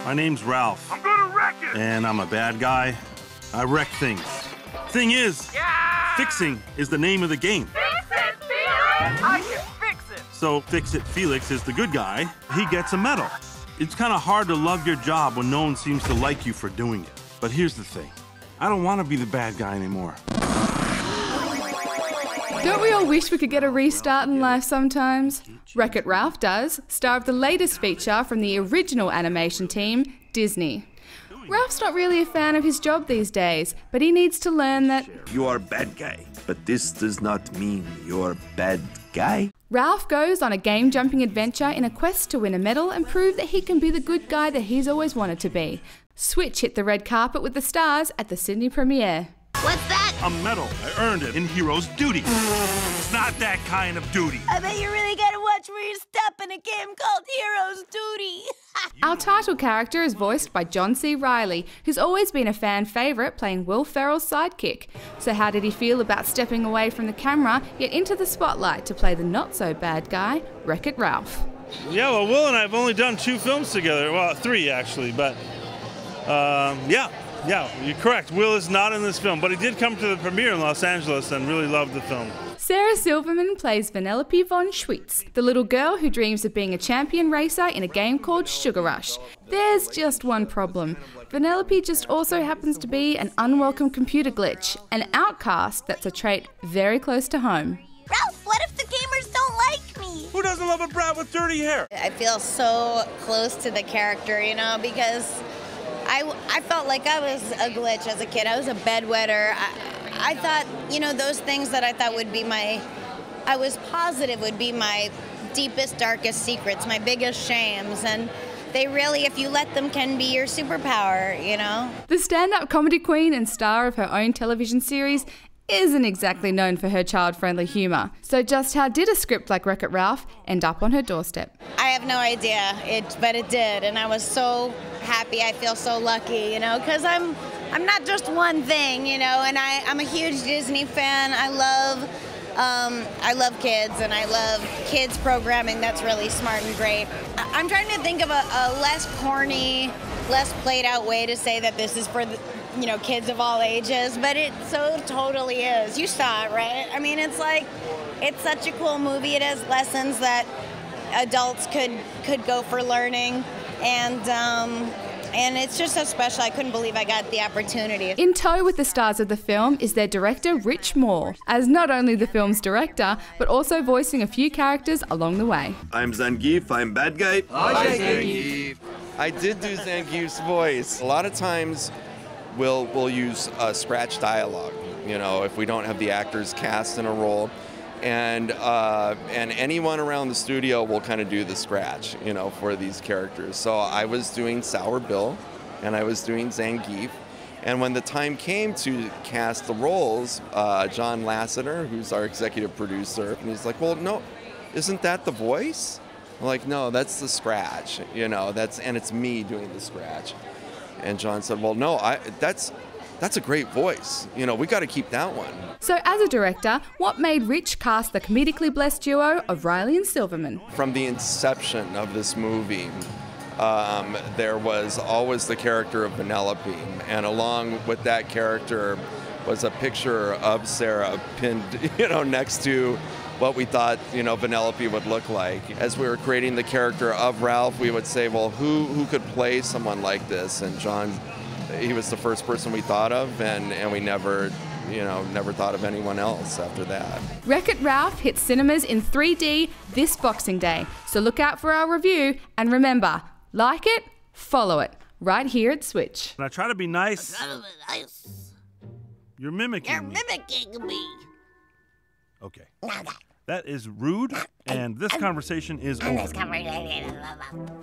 My name's Ralph. I'm gonna wreck it! And I'm a bad guy. I wreck things. Thing is, fixing is the name of the game. Fix it, Felix! I can fix it! So Fix-It Felix is the good guy. He gets a medal. It's kind of hard to love your job when no one seems to like you for doing it. But here's the thing. I don't want to be the bad guy anymore. Don't we all wish we could get a restart in life sometimes? Wreck-It Ralph does, star of the latest feature from the original animation team, Disney. Ralph's not really a fan of his job these days, but he needs to learn that you are a bad guy, but this does not mean you're a bad guy. Ralph goes on a game-jumping adventure in a quest to win a medal and prove that he can be the good guy that he's always wanted to be. Switch hit the red carpet with the stars at the Sydney premiere. What's that? A medal. I earned it in Hero's Duty. It's not that kind of duty. I bet you really gotta watch where you step in a game called Hero's Duty. Our title character is voiced by John C. Reilly, who's always been a fan favourite playing Will Ferrell's sidekick. So how did he feel about stepping away from the camera, yet into the spotlight to play the not-so-bad guy, Wreck-It Ralph? Yeah, well, Will and I have only done 2 films together. Well, 3 actually, but yeah, you're correct. Will is not in this film, but he did come to the premiere in Los Angeles and really loved the film. Sarah Silverman plays Vanellope von Schweetz, the little girl who dreams of being a champion racer in a game called Sugar Rush. There's just one problem. Vanellope just also happens to be an unwelcome computer glitch, an outcast that's a trait very close to home. Ralph, what if the gamers don't like me? Who doesn't love a brat with dirty hair? I feel so close to the character, you know, because I felt like I was a glitch as a kid. I was a bedwetter. I thought, you know, those things that I thought would be I was positive would be my deepest, darkest secrets, my biggest shames. And they really, if you let them, can be your superpower, you know? The stand-up comedy queen and star of her own television series isn't exactly known for her child-friendly humour. So just how did a script like Wreck-It Ralph end up on her doorstep? I have no idea, but it did, and I was so happy. I feel so lucky, you know, because I'm not just one thing, you know, and I'm a huge Disney fan. I love kids, and I love kids programming that's really smart and great. I'm trying to think of a less corny, less played out way to say that this is for the, you know, kids of all ages, but it so totally is. You saw it, right? I mean, it's like, it's such a cool movie. It has lessons that adults could go for learning, and it's just so special. I couldn't believe I got the opportunity. In tow with the stars of the film is their director, Rich Moore, as not only the film's director, but also voicing a few characters along the way. I'm Zangief, I'm bad guy. Hi, Zangief. I did do Zangief's voice. A lot of times we'll use scratch dialogue, you know, if we don't have the actors cast in a role. And anyone around the studio will kind of do the scratch, you know, for these characters. So I was doing Sour Bill, and I was doing Zangief. And when the time came to cast the roles, John Lasseter, who's our executive producer, and he's like, well, no, isn't that the voice? I'm like, no, that's the scratch, you know, and it's me doing the scratch. And John said, well, no, that's a great voice. You know, we got to keep that one. So as a director, what made Rich cast the comedically blessed duo of Reilly and Silverman? From the inception of this movie, there was always the character of Vanellope, and along with that character was a picture of Sarah pinned, you know, next to what we thought, you know, Vanellope would look like. As we were creating the character of Ralph, we would say, well, who could play someone like this? And John, he was the first person we thought of, and we never thought of anyone else after that. Wreck-It Ralph hits cinemas in 3D this Boxing Day, so look out for our review, and remember, like it, follow it, right here at Switch. And I try to be nice. Nice. You're mimicking You're me. mimicking me. Okay. That is rude, and this conversation is over.